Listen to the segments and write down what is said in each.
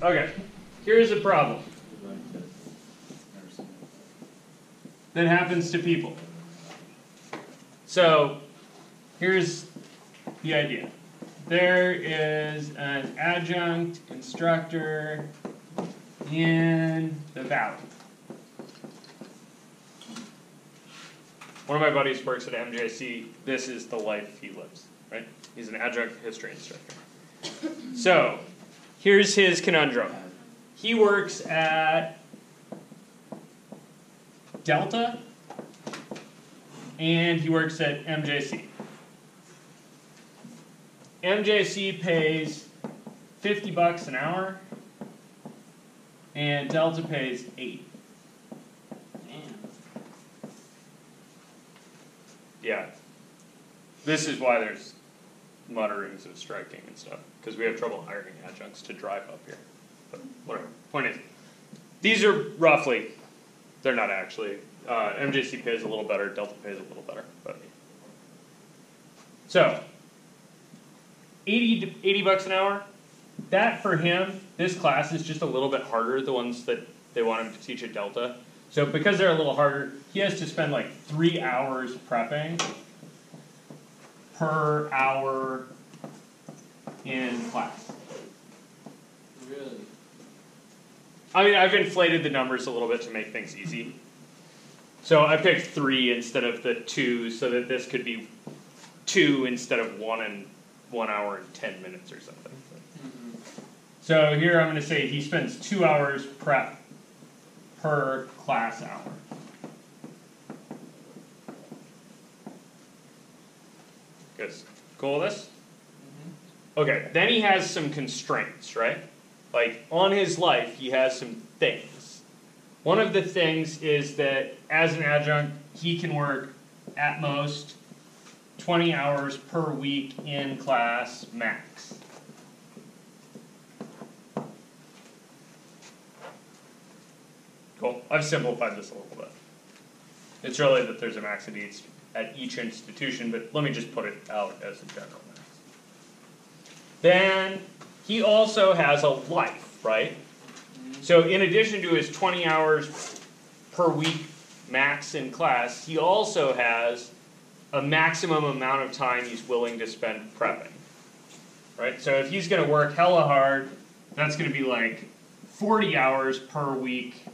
Okay, here's a problem that happens to people. So, here's the idea. There is an adjunct instructor in the Valley. One of my buddies works at MJC. This is the life he lives, right? He's an adjunct history instructor. So, here's his conundrum. He works at Delta, and he works at MJC. MJC pays $50 an hour, and Delta pays $80. Yeah. This is why there's mutterings of striking and stuff, because we have trouble hiring adjuncts to drive up here. But whatever. Point is, these are roughly, they're not actually. MJC pays a little better, Delta pays a little better. But so, $80 an hour. That for him, this class is just a little bit harder, the ones that they want him to teach at Delta. So because they're a little harder, he has to spend like 3 hours prepping per hour in class. Really? I mean, I've inflated the numbers a little bit to make things easy. So I picked 3 instead of the 2, so that this could be 2 instead of 1 and 1 hour and 10 minutes or something. So here I'm going to say he spends 2 hours prep per class hour. Guys, cool with this? Okay, then he has some constraints, right? Like, on his life, he has some things. One of the things is that, as an adjunct, he can work, at most, 20 hours per week in class max. Cool. I've simplified this a little bit. It's really that there's a max at each institution, but let me just put it out as a general max. Then he also has a life, right? So in addition to his 20 hours per week max in class, he also has a maximum amount of time he's willing to spend prepping, right? So if he's going to work hella hard, that's going to be like 40 hours per week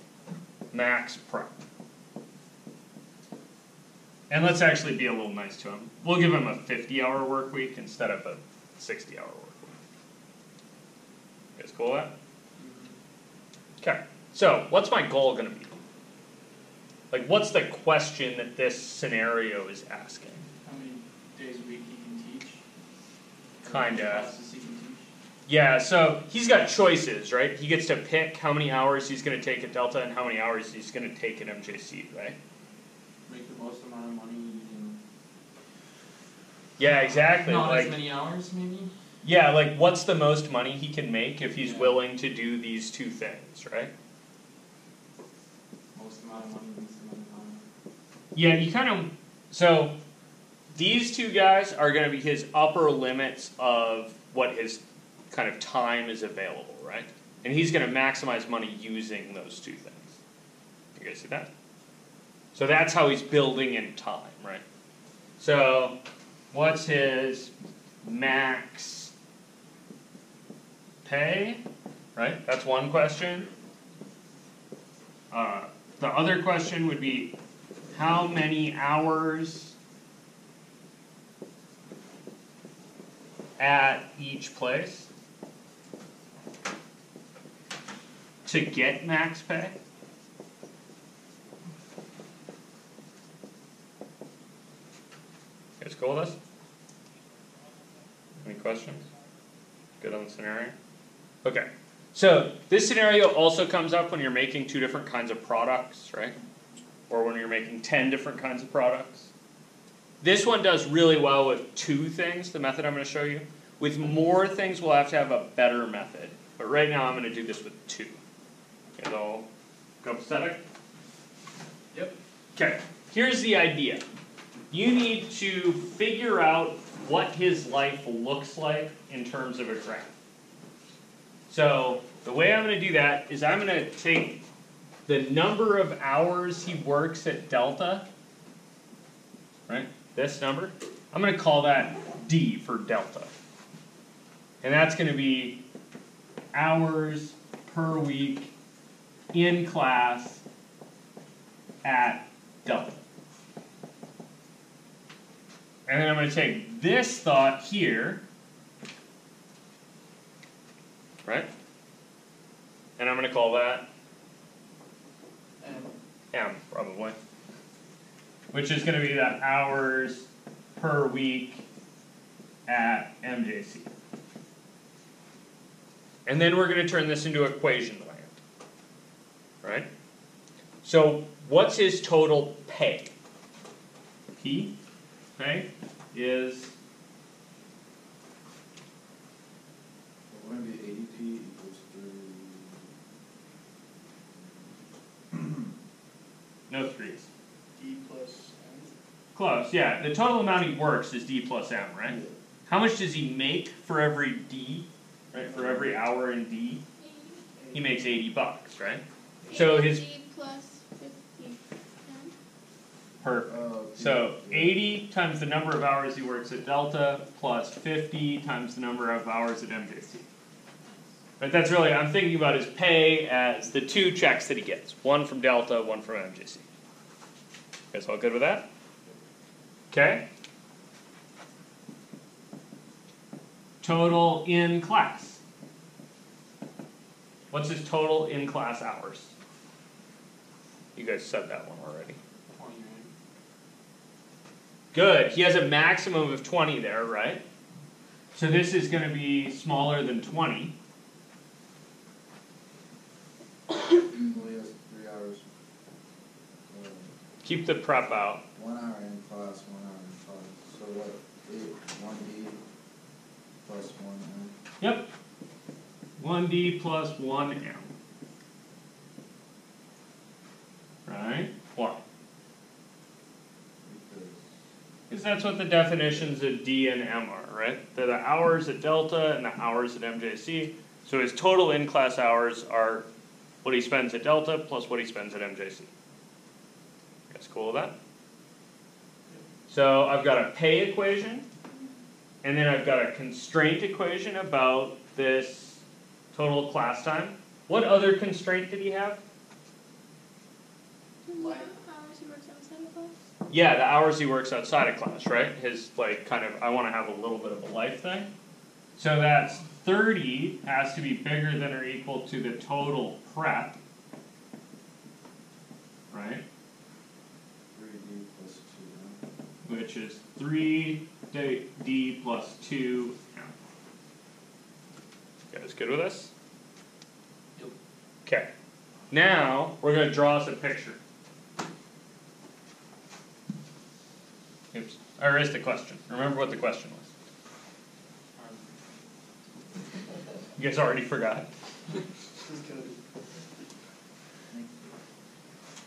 max prep. And let's actually be a little nice to him. We'll give him a 50-hour work week instead of a 60-hour work week. You guys cool with that? Okay, so what's my goal going to be? Like, what's the question that this scenario is asking? How many days a week he can teach? Kinda. Classes he can teach? Yeah, so he's got choices, right? He gets to pick how many hours he's going to take at Delta and how many hours he's going to take at MJC, right? Make the most amount of money using... Yeah, exactly. Not like, as many hours, maybe? Yeah, like, what's the most money he can make if he's willing to do these two things, right? Most amount of money, least amount of time. Yeah, you kind of... So, these two guys are going to be his upper limits of what his kind of time is available, right? And he's going to maximize money using those two things. You guys see that? So that's how he's building in time, right? So, what's his max pay, right? That's one question. The other question would be, how many hours at each place to get max pay? You guys cool with us? Any questions? Good on the scenario? Okay. So this scenario also comes up when you're making 2 different kinds of products, right? Or when you're making 10 different kinds of products. This one does really well with 2 things, the method I'm going to show you. With more things, we'll have to have a better method. But right now, I'm going to do this with 2. Okay, so copacetic? Yep. Okay, here's the idea. You need to figure out what his life looks like in terms of a graph. So the way I'm going to do that is I'm going to take the number of hours he works at delta, right, this number, I'm going to call that D for delta. And that's going to be hours per week in class at delta. And then I'm going to take this thought here, right? And I'm going to call that M, probably. Which is going to be the hours per week at MJC. And then we're going to turn this into equation land, right? So what's his total pay? P, pay, is We're going to be ADP equals 3. no threes. D plus M. Close, yeah. The total amount he works is D plus M, right? Yeah. How much does he make for every D, right? For every hour in D? He makes $80, right? So his 80 plus 50 per. So 80 times the number of hours he works at Delta plus 50 times the number of hours at MJC. Right, that's really, I'm thinking about his pay as the two checks that he gets. One from Delta, one from MJC. You guys all good with that? Okay. Total in class. What's his total in class hours? You guys said that one already. 20, right? Good. He has a maximum of 20 there, right? So this is going to be smaller than 20. Well, he has 3 hours. Keep the prep out. 1 hour in class, 1 hour in class. So what? 1D plus 1M. Yep. 1D plus 1M. Right? Why? Because that's what the definitions of D and M are, right? They're the hours at Delta and the hours at MJC. So his total in-class hours are what he spends at Delta plus what he spends at MJC. You guys cool with that? So I've got a pay equation, and then I've got a constraint equation about this total class time. What other constraint did he have? What hours he works outside of class? Yeah, the hours he works outside of class, right? His, like, kind of, I want to have a little bit of a life thing. So that's 30 has to be bigger than or equal to the total prep, right? 3D plus 2M. Which is 3D plus 2M. You guys good with this? Yep. Okay. Now, we're going to draw us a picture. Oops. I erased the question. Remember what the question was. You guys already forgot. Just kidding.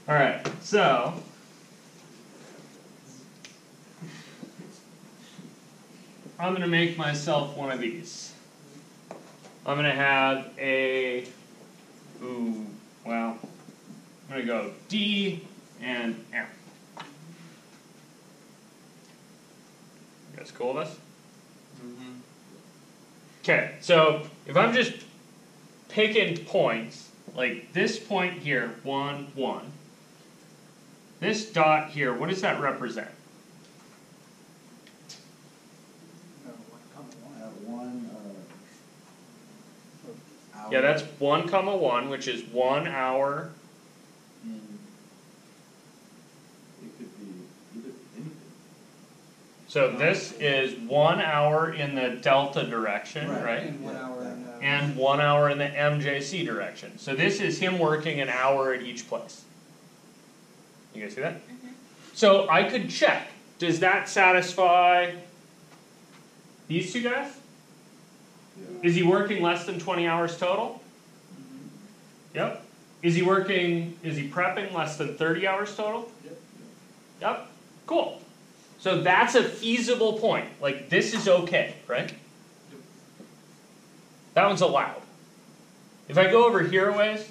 Alright, so I'm going to make myself one of these. I'm going to have a, I'm going to go D and M. You guys cool with this? Mm-hmm. Okay, so if I'm just picking points, like this point here, 1, 1. This dot here, what does that represent? No, 1, 1. At 1 hour. Yeah, that's 1, 1, which is 1 hour. In, it could be either anything. So this is 1 hour in the delta direction, right? And 1 hour in And 1 hour in the MJC direction. So this is him working an hour at each place. You guys see that? So I could check. Does that satisfy these two guys? Yeah. Is he working less than 20 hours total? Yep. Is he prepping less than 30 hours total? Yep. Yep. Cool. So that's a feasible point. Like, this is okay, right? That one's allowed. If I go over here a ways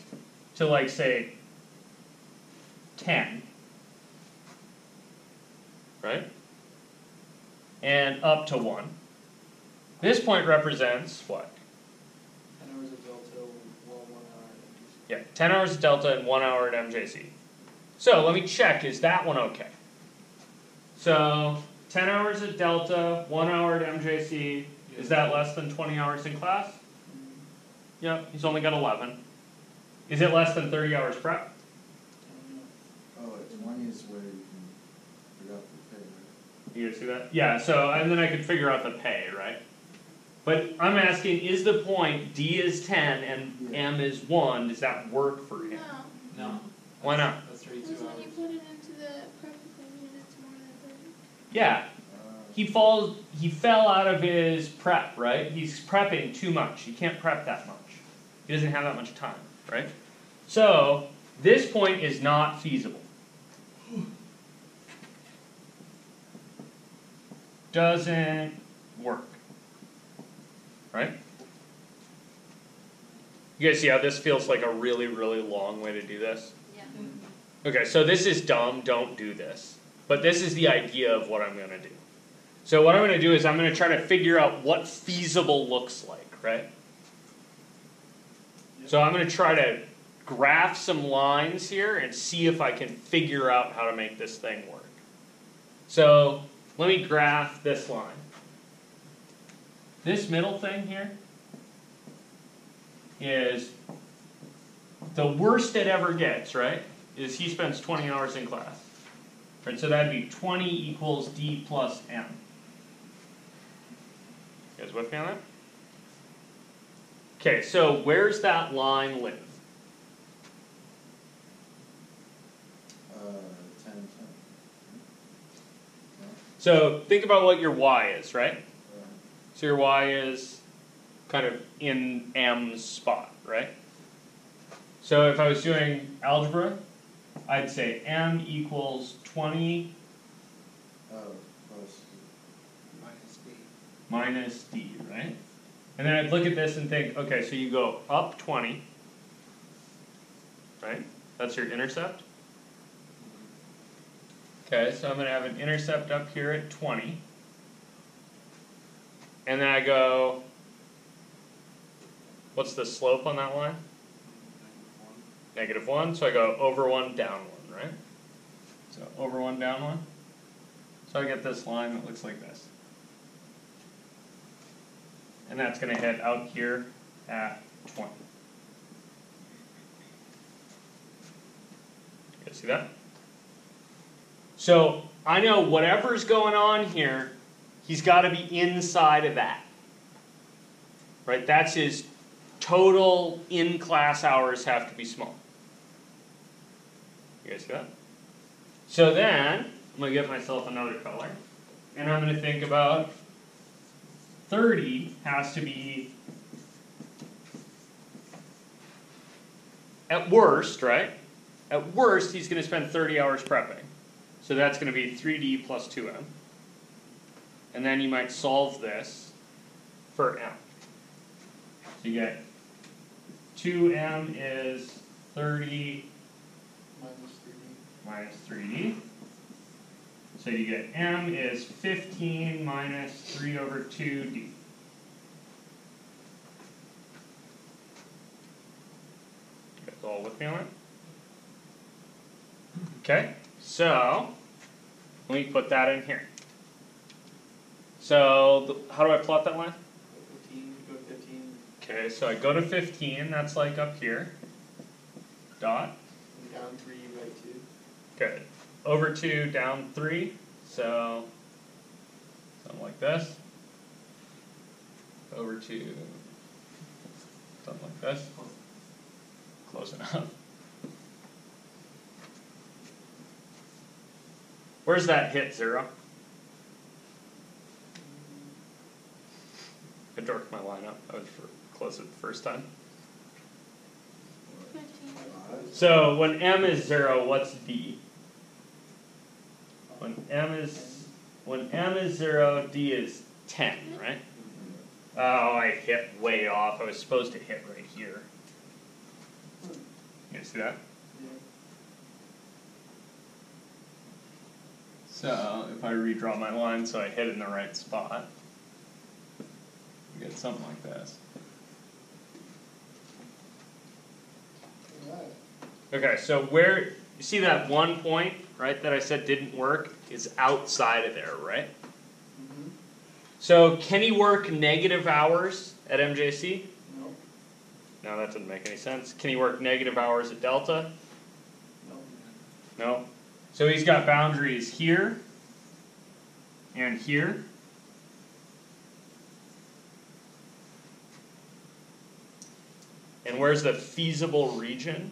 to like say 10, right? And up to 1. This point represents what? 10 hours of delta, 1 hour at Yeah, 10 hours of delta and 1 hour at MJC. So let me check, is that one okay? So 10 hours at delta, 1 hour at MJC, is that less than 20 hours in class? Yep, he's only got 11. Is it less than 30 hours prep? Oh, 20 is where you can figure out the pay, right? You guys see that? Yeah, so, and then I could figure out the pay, right? But I'm asking, is the point D is 10 and M is 1, does that work for him? No. No. Why not? That's 32 Because when you hours. put it into the prep equation, it's more than 30. Yeah, he fell out of his prep, right? He's prepping too much. He can't prep that much. He doesn't have that much time, right? So, this point is not feasible. Doesn't work. Right? You guys see how this feels like a really, really long way to do this? Yeah. Okay, so this is dumb, don't do this. But this is the idea of what I'm going to do. So what I'm going to do is I'm going to try to figure out what feasible looks like, right? So I'm going to try to graph some lines here and see if I can figure out how to make this thing work. So let me graph this line. This middle thing here is the worst it ever gets, right? Is he spends 20 hours in class. Right, so that'd be 20 equals D plus M. You guys with me on that? Okay, so where's that line live? 10 and 10. So think about what your Y is, right? Right. So your Y is kind of in M's spot, right? So if I was doing algebra, I'd say M equals 20 Oh, plus Minus B. minus D, right? And then I'd look at this and think, okay, so you go up 20, right? That's your intercept. Okay, so I'm going to have an intercept up here at 20. And then I go, what's the slope on that line? -1, so I go over 1, down 1, right? So over 1, down 1. So I get this line that looks like this. And that's going to hit out here at 20. You guys see that? So I know whatever's going on here, he's got to be inside of that. Right? That's his total in-class hours have to be small. You guys see that? So then, I'm going to get myself another color. And I'm going to think about 30 has to be, at worst, right? At worst, he's going to spend 30 hours prepping. So that's going to be 3D plus 2M. And then you might solve this for M. So you get 2M is 30 minus 3D. So you get M is 15 minus 3 over 2D. You guys all with me on that? Okay, so let me put that in here. So how do I plot that line? 15, go to 15, Okay, so I go to 15, that's like up here. Dot. and down 3, right 2. Good. Over 2, down 3. So something like this. Over 2, something like this. Close enough. Where's that hit 0? I dorked my line up. I was close it the first time. 15. So when M is 0, what's D? When M is 0, D is 10, right? Oh, I hit way off. I was supposed to hit right here. You see that? Yeah. So if I redraw my line so I hit in the right spot, you get something like this. Alright. Okay, so where, you see that one point, right, that I said didn't work, is outside of there, right? Mm-hmm. So can he work negative hours at MJC? No, No, that doesn't make any sense. Can he work negative hours at Delta? no. No. So he's got boundaries here and here. And where's the feasible region?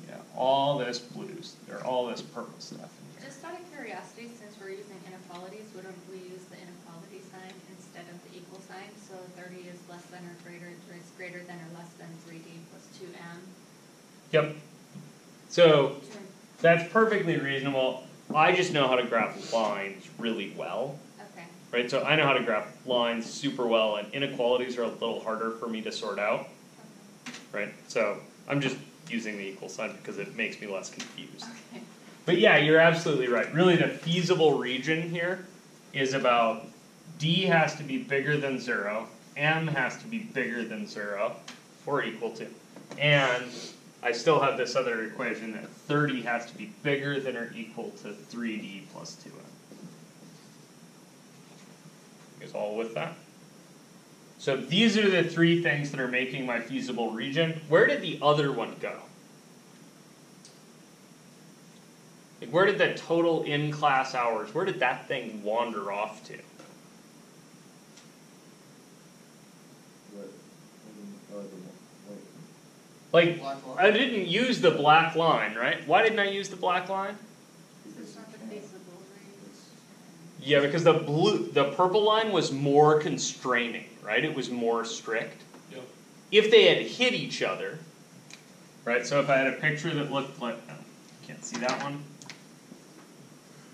Yeah, all this blues, or all this purple stuff in here. Just out of curiosity, since we're using inequalities, wouldn't we use the inequality sign instead of the equal sign? So 30 is less than or greater, or is greater than or less than 3D plus 2m. Yep. So that's perfectly reasonable. I just know how to graph lines really well, Okay. right? So I know how to graph lines super well, and inequalities are a little harder for me to sort out, right? So I'm just using the equal sign because it makes me less confused. Okay. But yeah, you're absolutely right. Really, the feasible region here is about D has to be bigger than 0, M has to be bigger than 0, or equal to. And I still have this other equation that 30 has to be bigger than or equal to 3D plus 2M. You guys all with that? So these are the three things that are making my feasible region. Where did the other one go? Like, where did the total in-class hours, where did that thing wander off to? Like, Black line. I didn't use the black line, right? Why didn't I use the black line? It's not the feasible range. Yeah, because the purple line was more constraining, right? It was more strict. Yep. If they had hit each other, right? So if I had a picture that looked like, oh, can't see that one.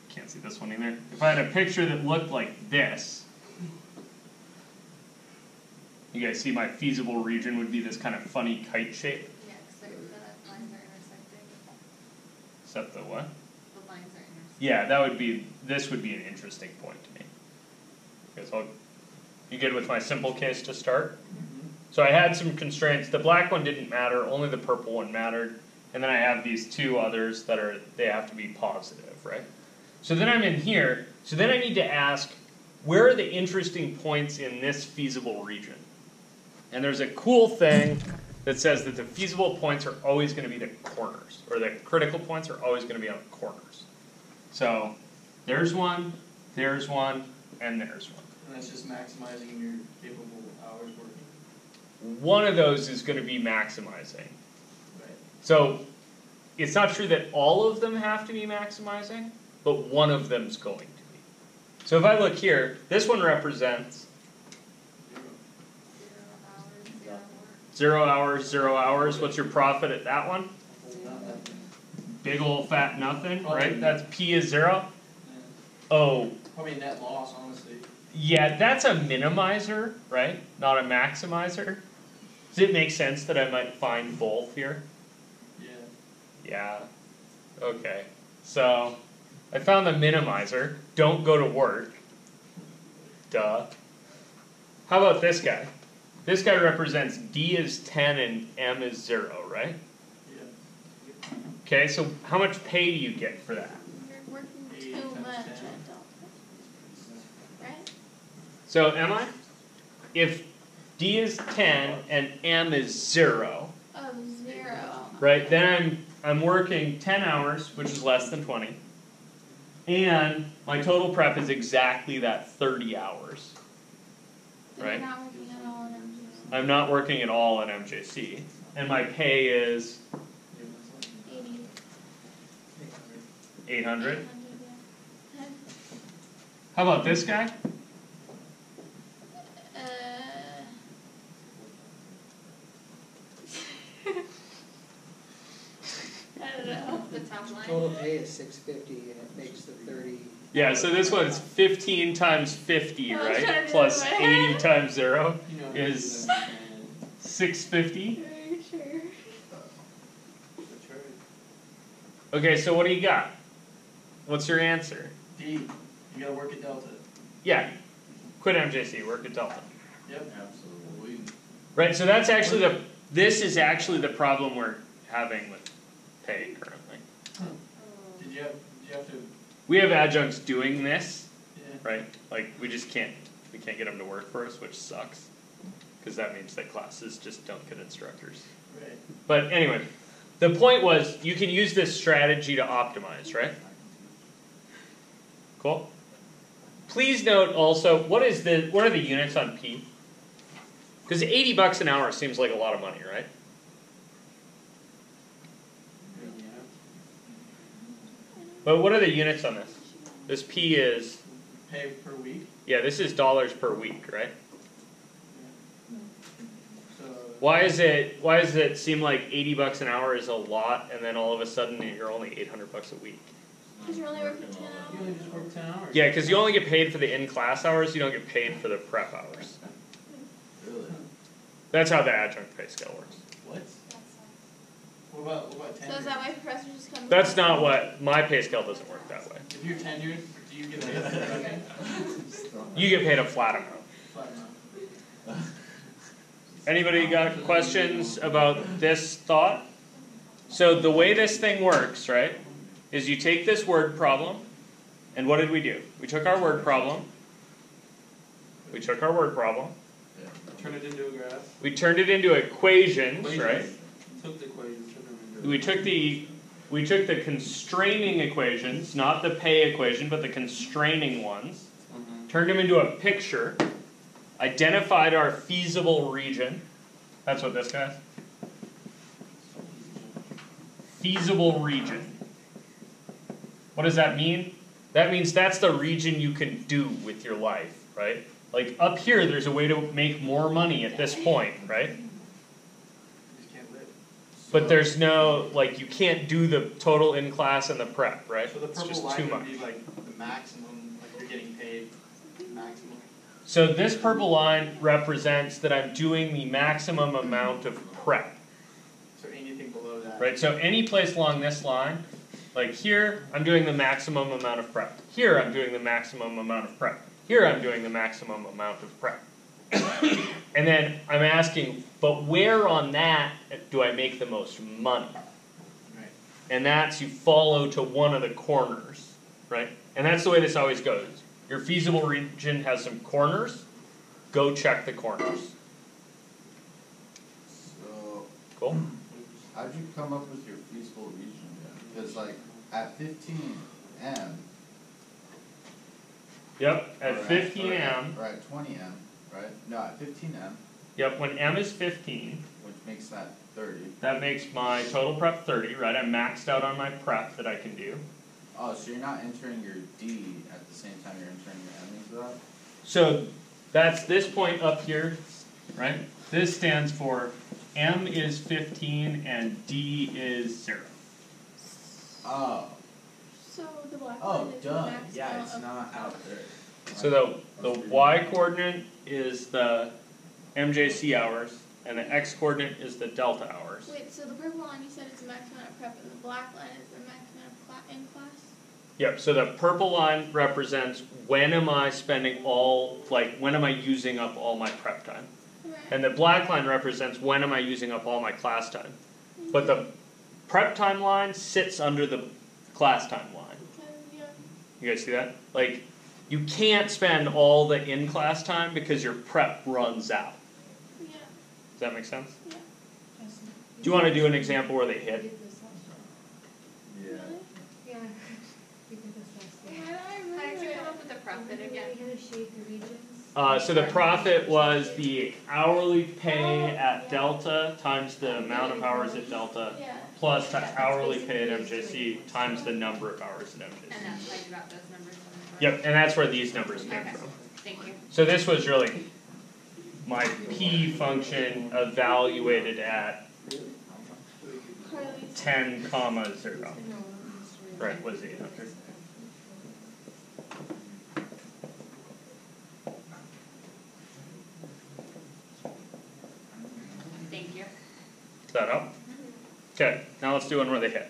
Can't see this one either. If I had a picture that looked like this, you guys see my feasible region would be this kind of funny kite shape. Yeah, except the lines are intersecting. Except the what? The lines are intersecting. Yeah, this would be an interesting point to me. Okay, so you good with my simple case to start? So I had some constraints. The black one didn't matter, only the purple one mattered. And then I have these two others that they have to be positive, right? So then I'm in here, so then I need to ask, where are the interesting points in this feasible region? And there's a cool thing that says that the feasible points are always going to be the corners, or the critical points are always going to be on the corners. So there's one, and there's one. And that's just maximizing your capable hours working. One of those is going to be maximizing. Right. So it's not true that all of them have to be maximizing, but one of them's going to be. So if I look here, this one represents 0 hours, 0 work. 0 hours, 0 hours. What's your profit at that one? Big ol' fat nothing, right? That's P is 0. Oh, Probably a net loss, honestly. yeah, that's a minimizer, right? Not a maximizer. Does it make sense that I might find both here? Yeah. Yeah. Okay. So, I found the minimizer. Don't go to work. Duh. How about this guy? This guy represents D is 10 and M is 0, right? Yeah. Okay, so how much pay do you get for that? You're working 8 too times much 10. at Delta, right? So am I? If D is 10 and M is 0, Oh, 0. right, then I'm working 10 hours, which is less than 20. And my total prep is exactly that 30 hours. Then Right. You're not working at all in MJC. I'm not working at all at MJC. And my pay is 80. 800. 800, yeah. How about this guy? I don't know. The top line. Total pay is 650 and it makes the 30. Yeah, so this one's 15 times 50, I was trying to right? do Plus it in my 80 head. times 0 You know, is 650. Are you sure? That's right. Okay, so what do you got? What's your answer? D, you gotta work at Delta. Yeah, quit MJC, work at Delta. Yep. Absolutely. Right, so that's actually this is actually the problem we're having with pay currently. Did you have to, We have adjuncts doing this, yeah, right? Like, we can't get them to work for us, which sucks. Because that means that classes just don't get instructors. right. But anyway, the point was, you can use this strategy to optimize, right? Cool? Please note also, what are the units on P? Because $80 an hour seems like a lot of money, right? Yeah. But what are the units on this? This P is, Pay per week, yeah, this is dollars per week, right? so. Why does it seem like $80 an hour is a lot, and then all of a sudden you're only $800 a week? Because you're only working 10 You hours. only just work 10 hours. Yeah, because you only get paid for the in-class hours, you don't get paid for the prep hours. Really? That's how the adjunct pay scale works. What? What about So tenure? is that why professors just come? That's not what, my pay scale doesn't work that way. If you're tenured, do you get paid for everything? You get paid a flat amount. Flat amount. Anybody got questions about this thought? So the way this thing works, right, is you take this word problem, and what did we do? We took our word problem, Turn it into a graph. we turned it into equations, right? Took the equation, turned them into. We took the constraining equations, not the pay equation, but the constraining ones, turned them into a picture, identified our feasible region. That's what this guy is. Feasible region. What does that mean? That means that's the region you can do with your life, right? Like up here, there's a way to make more money at this point, right? You just can't live. But there's no, like, you can't do the total in class and the prep, right? So the It's purple just line too would much. be like the maximum, like you're getting paid maximum. So this purple line represents that I'm doing the maximum amount of prep, So anything below that. right? So any place along this line, like here, I'm doing the maximum amount of prep. Here, I'm doing the maximum amount of prep. Here, I'm doing the maximum amount of prep. And then I'm asking, but where on that do I make the most money? Right. And that's, you follow to one of the corners, right? And that's the way this always goes. Your feasible region has some corners, go check the corners. So, Cool? how'd you come up with your feasible region? Because like, at 15M. Yep, at or 15M, Or at 20M, right? No, at 15M, yep, when M is 15, which makes that 30. that makes my total prep 30, right? I'm maxed out on my prep that I can do. Oh, so you're not entering your D at the same time you're entering your M into that? So that's this point up here, right? This stands for M is 15 and D is 0. Oh. So the black Oh, line is the duh. max Yeah, amount it's of not out there. So the y coordinate is the MJC hours, and the x coordinate is the delta hours. Wait, so the purple line you said is the max amount of prep, and the black line is the max amount of in class? Yep, so the purple line represents when am I spending when am I using up all my prep time? Right. And the black line represents when am I using up all my class time. But the prep time line sits under the class time line. Yeah. You guys see that? Like, you can't spend all the in-class time because your prep runs out. Yeah. Does that make sense? Yeah. Do you want to do an example where they hit? Yeah. Really? Yeah. We did this last How year. did I How remember did you it? come up with the profit again? We had to shape the regions. So the profit was the hourly pay at Delta times the amount of hours at Delta Yeah. plus the hourly pay at MJC times the number of hours at And MJC. that's how you got those numbers from the board? Yep, and that's where these numbers came Okay. from. Thank you. So this was really my P function evaluated at Carly's. 10 comma 0. Right, was 800. Thank you. Does that help? Okay, now let's do one where they hit.